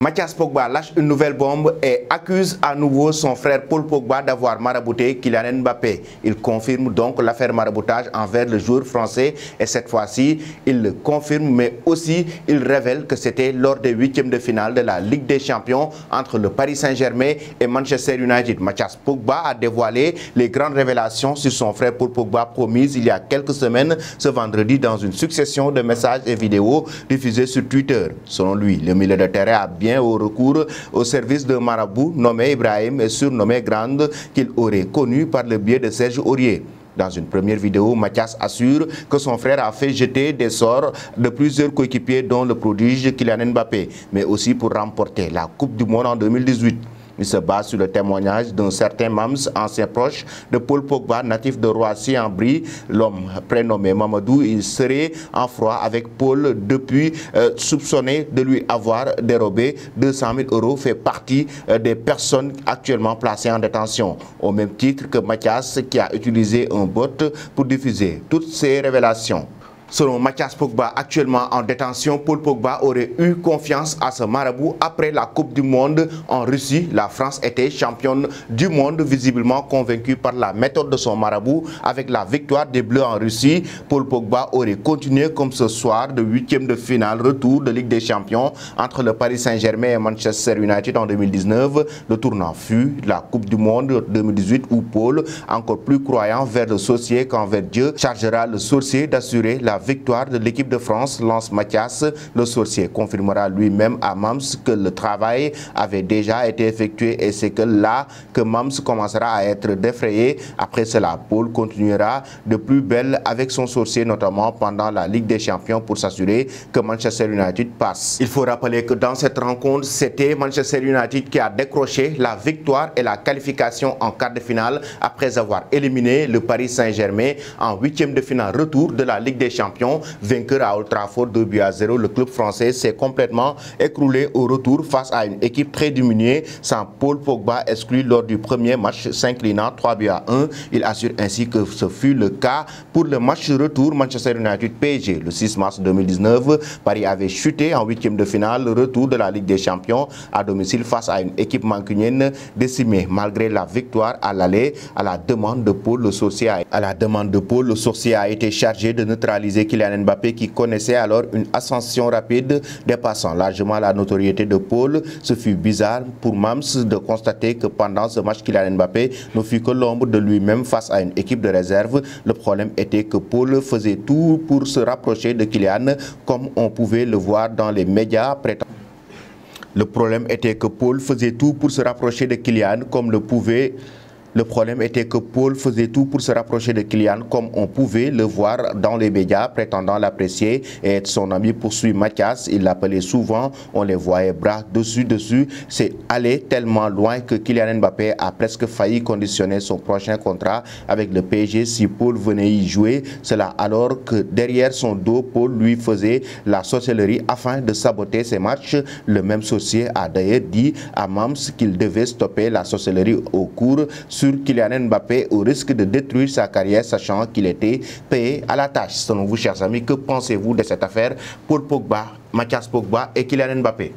Mathias Pogba lâche une nouvelle bombe et accuse à nouveau son frère Paul Pogba d'avoir marabouté Kylian Mbappé. Il confirme donc l'affaire maraboutage envers le joueur français et cette fois-ci, il le confirme mais aussi il révèle que c'était lors des huitièmes de finale de la Ligue des Champions entre le Paris Saint-Germain et Manchester United. Mathias Pogba a dévoilé les grandes révélations sur son frère Paul Pogba promises il y a quelques semaines ce vendredi dans une succession de messages et vidéos diffusés sur Twitter. Selon lui, le milieu de terrain a bien au recours au service d'un marabout nommé Ibrahim et surnommé Grande qu'il aurait connu par le biais de Serge Aurier. Dans une première vidéo, Mathias assure que son frère a fait jeter des sorts de plusieurs coéquipiers dont le prodige Kylian Mbappé, mais aussi pour remporter la Coupe du Monde en 2018. Il se base sur le témoignage d'un certain Mams, ancien proche de Paul Pogba, natif de Roissy-en-Brie. L'homme prénommé Mamadou, il serait en froid avec Paul depuis soupçonné de lui avoir dérobé 200 000 €, fait partie des personnes actuellement placées en détention. Au même titre que Mathias qui a utilisé un bot pour diffuser toutes ces révélations. Selon Mathias Pogba, actuellement en détention, Paul Pogba aurait eu confiance à ce marabout après la Coupe du Monde en Russie. La France était championne du monde, visiblement convaincue par la méthode de son marabout. Avec la victoire des Bleus en Russie, Paul Pogba aurait continué comme ce soir de huitième de finale retour de Ligue des Champions entre le Paris Saint-Germain et Manchester United en 2019. Le tournant fut la Coupe du Monde 2018 où Paul, encore plus croyant vers le sorcier qu'envers Dieu, chargera le sorcier d'assurer la victoire de l'équipe de France, lance Mathias. Le sorcier confirmera lui-même à Mams que le travail avait déjà été effectué et c'est que là que Mams commencera à être défrayé. Après cela, Paul continuera de plus belle avec son sorcier, notamment pendant la Ligue des Champions pour s'assurer que Manchester United passe. Il faut rappeler que dans cette rencontre, c'était Manchester United qui a décroché la victoire et la qualification en quart de finale après avoir éliminé le Paris Saint-Germain en huitième de finale retour de la Ligue des Champions. Vainqueur à Old Trafford 2-0, le club français s'est complètement écroulé au retour face à une équipe très diminuée, sans Paul Pogba exclu lors du premier match s'inclinant 3-1. Il assure ainsi que ce fut le cas pour le match retour Manchester United-PSG. Le 6 mars 2019, Paris avait chuté en huitième de finale, retour de la Ligue des Champions à domicile face à une équipe mancunienne décimée. Malgré la victoire à l'aller, à la demande de Paul, le sorcier a été chargé de neutraliser Kylian Mbappé qui connaissait alors une ascension rapide dépassant largement la notoriété de Paul. Ce fut bizarre pour Mams de constater que pendant ce match Kylian Mbappé ne fut que l'ombre de lui-même face à une équipe de réserve. Le problème était que Paul faisait tout pour se rapprocher de Kylian comme on pouvait le voir dans les médias prétendus. Le problème était que Paul faisait tout pour se rapprocher de Kylian comme on pouvait le voir dans les médias, prétendant l'apprécier et être son ami, poursuit Mathias. Il l'appelait souvent, on les voyait bras dessus. C'est allé tellement loin que Kylian Mbappé a presque failli conditionner son prochain contrat avec le PSG si Paul venait y jouer. Cela alors que derrière son dos, Paul lui faisait la sorcellerie afin de saboter ses matchs. Le même sorcier a d'ailleurs dit à Mams qu'il devait stopper la sorcellerie au cours sur Kylian Mbappé au risque de détruire sa carrière, sachant qu'il était payé à la tâche. Selon vous, chers amis, que pensez-vous de cette affaire Paul Pogba, Mathias Pogba et Kylian Mbappé?